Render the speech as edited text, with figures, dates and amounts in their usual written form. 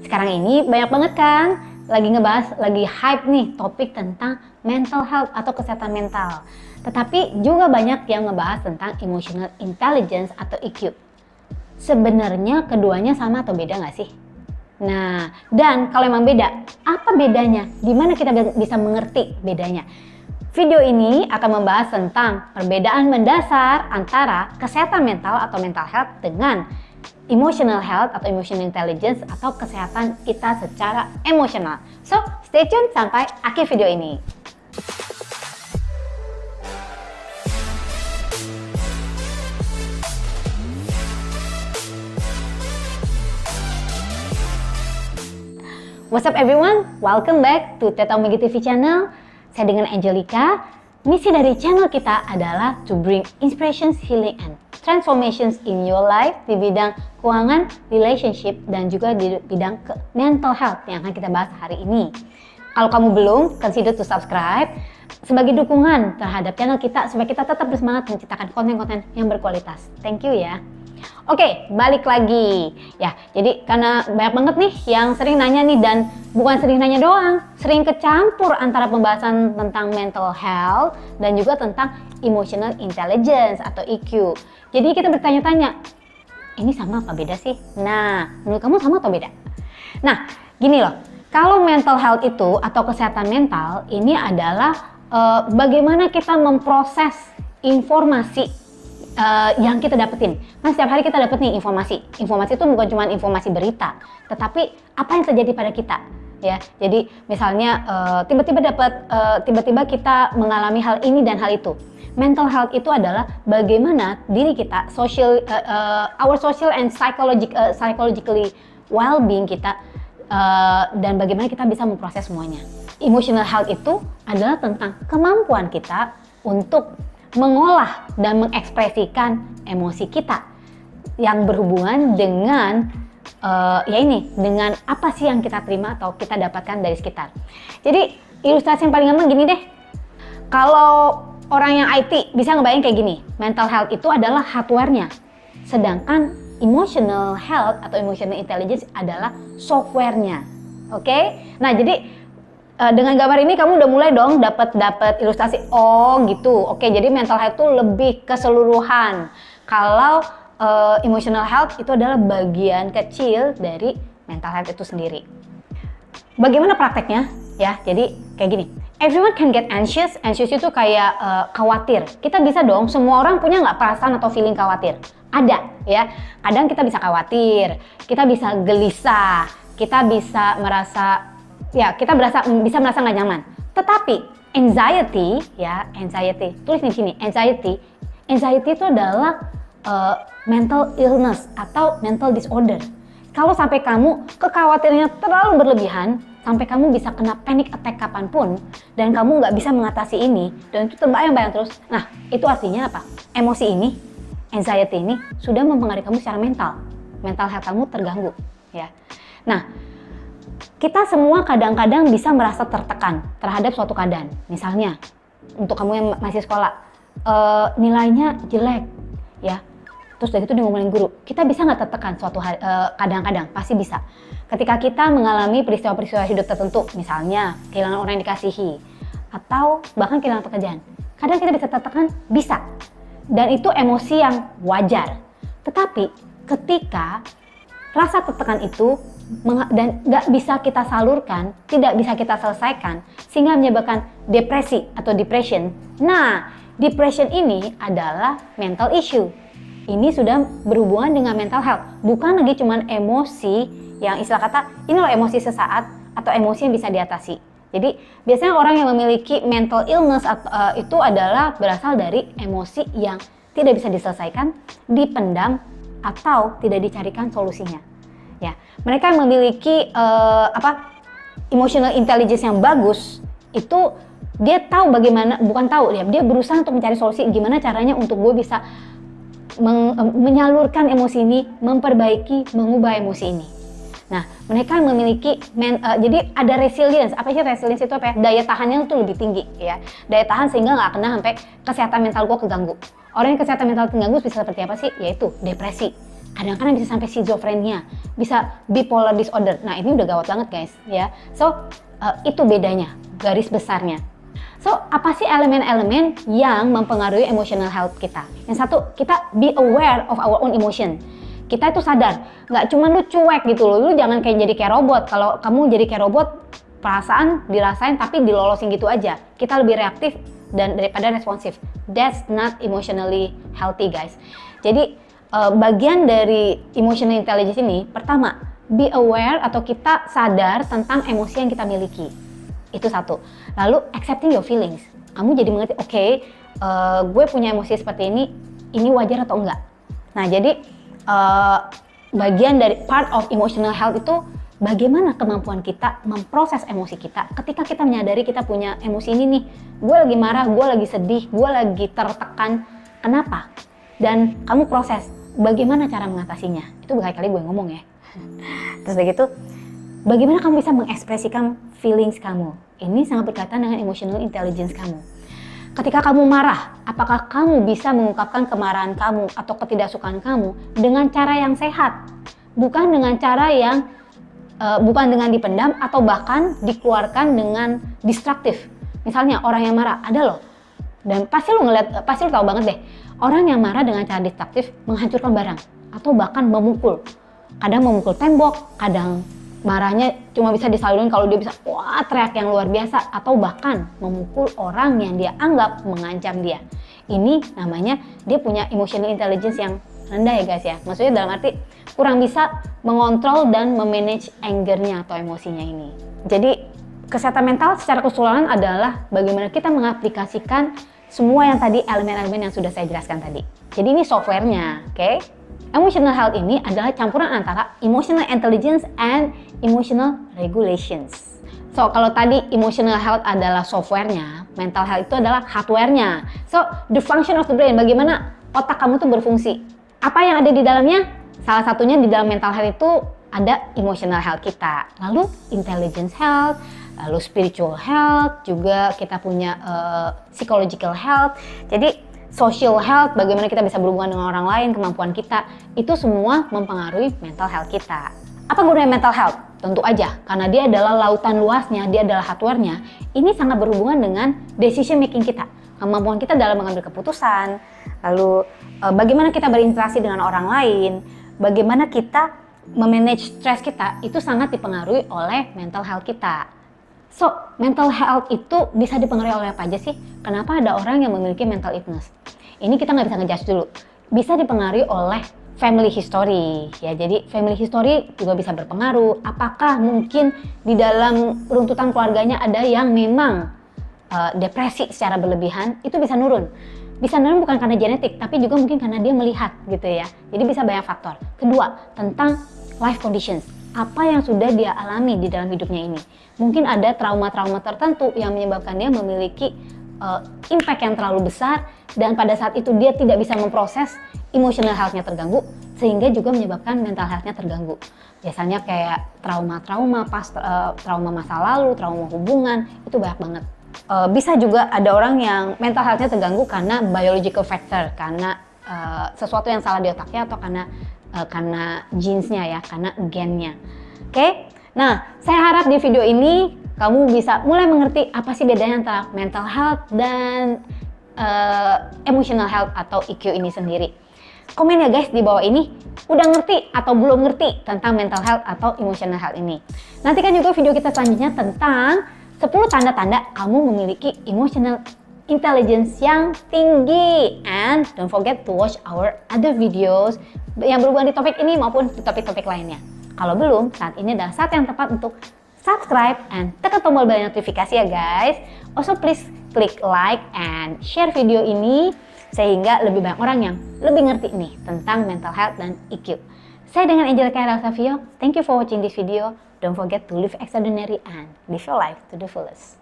Sekarang ini banyak banget kan lagi hype nih topik tentang mental health atau kesehatan mental. Tetapi juga banyak yang ngebahas tentang emotional intelligence atau EQ. Sebenarnya keduanya sama atau beda nggak sih? Nah, dan kalau emang beda, apa bedanya? Gimana kita bisa mengerti bedanya? Video ini akan membahas tentang perbedaan mendasar antara kesehatan mental atau mental health dengan emotional health atau emotional intelligence atau kesehatan kita secara emosional. So, stay tune sampai akhir video ini. What's up everyone? Welcome back to Teta Omega TV channel. Saya dengan Angelica. Misi dari channel kita adalah to bring inspirations, healing, and transformations in your life di bidang keuangan, relationship, dan juga di bidang mental health yang akan kita bahas hari ini. Kalau kamu belum, consider to subscribe sebagai dukungan terhadap channel kita supaya kita tetap bersemangat menciptakan konten-konten yang berkualitas. Thank you ya. Oke, balik lagi. Ya, jadi karena banyak banget nih yang sering nanya nih, dan bukan sering nanya doang, sering kecampur antara pembahasan tentang mental health dan juga tentang emotional intelligence atau EQ. Jadi kita bertanya-tanya, ini sama apa beda sih? Nah, menurut kamu sama atau beda? Nah, gini loh, kalau mental health itu atau kesehatan mental ini adalah bagaimana kita memproses informasi yang kita dapetin. Nah, setiap hari kita dapet nih informasi. Informasi itu bukan cuma informasi berita, tetapi apa yang terjadi pada kita, ya. Jadi misalnya tiba-tiba kita mengalami hal ini dan hal itu. Mental health itu adalah bagaimana diri kita, our social and psychologically well-being kita, dan bagaimana kita bisa memproses semuanya. Emotional health itu adalah tentang kemampuan kita untuk mengolah dan mengekspresikan emosi kita yang berhubungan dengan dengan apa sih yang kita terima atau kita dapatkan dari sekitar. Jadi ilustrasi yang paling gampang gini deh, kalau orang yang IT bisa ngebayang kayak gini, mental health itu adalah hardware-nya, sedangkan emotional health atau emotional intelligence adalah software-nya. Oke? Nah, jadi dengan gambar ini kamu udah mulai dong dapat ilustrasi. Oh gitu. Oke, jadi mental health itu lebih keseluruhan. Kalau emotional health itu adalah bagian kecil dari mental health itu sendiri. Bagaimana prakteknya? Ya, jadi kayak gini. Everyone can get anxious. Anxious itu kayak khawatir. Kita bisa dong. Semua orang punya nggak perasaan atau feeling khawatir? Ada, ya. Kadang kita bisa khawatir, kita bisa gelisah, kita bisa merasa bisa merasa nggak nyaman. Tetapi anxiety, tulis di sini, anxiety itu adalah mental illness atau mental disorder. Kalau sampai kamu kekhawatirannya terlalu berlebihan, sampai kamu bisa kena panic attack kapanpun, dan kamu nggak bisa mengatasi ini, dan itu terbayang-bayang terus. Nah, itu artinya apa? Emosi ini, anxiety ini sudah mempengaruhi kamu secara mental health kamu terganggu, ya. Nah, kita semua kadang-kadang bisa merasa tertekan terhadap suatu keadaan. Misalnya, untuk kamu yang masih sekolah, nilainya jelek, ya. Terus dari itu ngomongin guru. Kita bisa nggak tertekan suatu hari? Kadang-kadang, pasti bisa. Ketika kita mengalami peristiwa-peristiwa hidup tertentu, misalnya kehilangan orang yang dikasihi, atau bahkan kehilangan pekerjaan. Kadang kita bisa tertekan, bisa. Dan itu emosi yang wajar. Tetapi ketika rasa tertekan itu dan nggak bisa kita salurkan, tidak bisa kita selesaikan, sehingga menyebabkan depresi atau depression. Nah, depression ini adalah mental issue. Ini sudah berhubungan dengan mental health, bukan lagi cuman emosi yang istilah kata ini loh emosi sesaat atau emosi yang bisa diatasi. Jadi biasanya orang yang memiliki mental illness itu adalah berasal dari emosi yang tidak bisa diselesaikan, dipendam, atau tidak dicarikan solusinya. Ya, mereka yang memiliki emotional intelligence yang bagus itu dia tahu bagaimana, bukan tahu ya, dia berusaha untuk mencari solusi gimana caranya untuk gue bisa menyalurkan emosi ini, memperbaiki, mengubah emosi ini. Nah, mereka memiliki jadi ada resilience. Apa sih resilience itu apa ya? Daya tahannya tuh lebih tinggi ya. Daya tahan sehingga nggak kena sampai kesehatan mental gue keganggu. Orang yang kesehatan mental terganggu bisa seperti apa sih? Yaitu depresi. Kadang-kadang bisa sampai schizophrenia, bisa bipolar disorder. Nah, ini udah gawat banget guys ya. So, itu bedanya, garis besarnya. So, apa sih elemen-elemen yang mempengaruhi emotional health kita? Yang satu, kita be aware of our own emotion. Kita itu sadar, nggak cuma lu cuek gitu loh, lu jangan jadi kayak robot. Kalau kamu jadi kayak robot, perasaan dirasain tapi dilolosin gitu aja. Kita lebih reaktif dan daripada responsif. That's not emotionally healthy guys. Jadi bagian dari emotional intelligence ini, pertama, be aware atau kita sadar tentang emosi yang kita miliki. Itu satu. Lalu accepting your feelings. Kamu jadi mengerti, oke, gue punya emosi seperti ini wajar atau enggak. Nah jadi bagian dari part of emotional health itu bagaimana kemampuan kita memproses emosi kita ketika kita menyadari kita punya emosi ini nih. Gue lagi marah, gue lagi sedih, gue lagi tertekan. Kenapa? Dan kamu proses bagaimana cara mengatasinya. Itu berkali-kali gue ngomong ya. Terus begitu, bagaimana kamu bisa mengekspresikan feelings kamu. Ini sangat berkaitan dengan emotional intelligence kamu. Ketika kamu marah, apakah kamu bisa mengungkapkan kemarahan kamu atau ketidaksukaan kamu dengan cara yang sehat? Bukan dengan cara yang bukan dengan dipendam atau bahkan dikeluarkan dengan destruktif. Misalnya orang yang marah, ada loh. Dan pasti lu tahu banget deh. Orang yang marah dengan cara destruktif menghancurkan barang atau bahkan memukul. Kadang memukul tembok, kadang marahnya cuma bisa disalurin kalau dia bisa wah teriak yang luar biasa atau bahkan memukul orang yang dia anggap mengancam dia. Ini namanya dia punya emotional intelligence yang rendah ya guys ya. Maksudnya dalam arti kurang bisa mengontrol dan memanage anger-nya atau emosinya ini. Jadi kesehatan mental secara keseluruhan adalah bagaimana kita mengaplikasikan semua yang tadi elemen-elemen yang sudah saya jelaskan tadi. Jadi ini softwarenya, oke? Emotional health ini adalah campuran antara emotional intelligence and emotional regulations. So, kalau tadi emotional health adalah softwarenya, mental health itu adalah hardwarenya. So, the function of the brain, bagaimana otak kamu tuh berfungsi. Apa yang ada di dalamnya? Salah satunya di dalam mental health itu ada emotional health kita. Lalu intelligence health, lalu spiritual health, juga kita punya psychological health. Jadi social health, bagaimana kita bisa berhubungan dengan orang lain, kemampuan kita, itu semua mempengaruhi mental health kita. Apa gunanya mental health? Tentu aja, karena dia adalah lautan luasnya, dia adalah hardware-nya, ini sangat berhubungan dengan decision making kita. Kemampuan kita dalam mengambil keputusan, lalu bagaimana kita berinteraksi dengan orang lain, bagaimana kita memanage stres kita, itu sangat dipengaruhi oleh mental health kita. So, mental health itu bisa dipengaruhi oleh apa aja sih? Kenapa ada orang yang memiliki mental illness? Ini kita nggak bisa ngejudge dulu. Bisa dipengaruhi oleh family history. Ya, jadi family history juga bisa berpengaruh. Apakah mungkin di dalam runtutan keluarganya ada yang memang depresi secara berlebihan? Itu bisa nurun. Bisa nurun bukan karena genetik, tapi juga mungkin karena dia melihat gitu ya. Jadi bisa banyak faktor. Kedua, tentang life conditions. Apa yang sudah dia alami di dalam hidupnya ini. Mungkin ada trauma-trauma tertentu yang menyebabkan dia memiliki impact yang terlalu besar dan pada saat itu dia tidak bisa memproses emotional health-nya terganggu sehingga juga menyebabkan mental health-nya terganggu. Biasanya kayak trauma-trauma trauma masa lalu, trauma hubungan, itu banyak banget. Bisa juga ada orang yang mental health-nya terganggu karena biological factor, karena sesuatu yang salah di otaknya atau karena genes-nya ya, karena gennya. Oke? Nah, saya harap di video ini kamu bisa mulai mengerti apa sih bedanya antara mental health dan emotional health atau EQ ini sendiri. Komen ya guys di bawah ini, udah ngerti atau belum ngerti tentang mental health atau emotional health ini. Nantikan juga video kita selanjutnya tentang 10 tanda-tanda kamu memiliki emotional intelligence yang tinggi. And don't forget to watch our other videos yang berhubungan di topik ini maupun di topik-topik lainnya. Kalau belum, saat ini adalah saat yang tepat untuk subscribe and tekan tombol bel notifikasi ya guys. Also please klik like and share video ini sehingga lebih banyak orang yang lebih ngerti nih tentang mental health dan EQ. Saya dengan Angelica Savio, thank you for watching this video. Don't forget to live extraordinary and live your life to the fullest.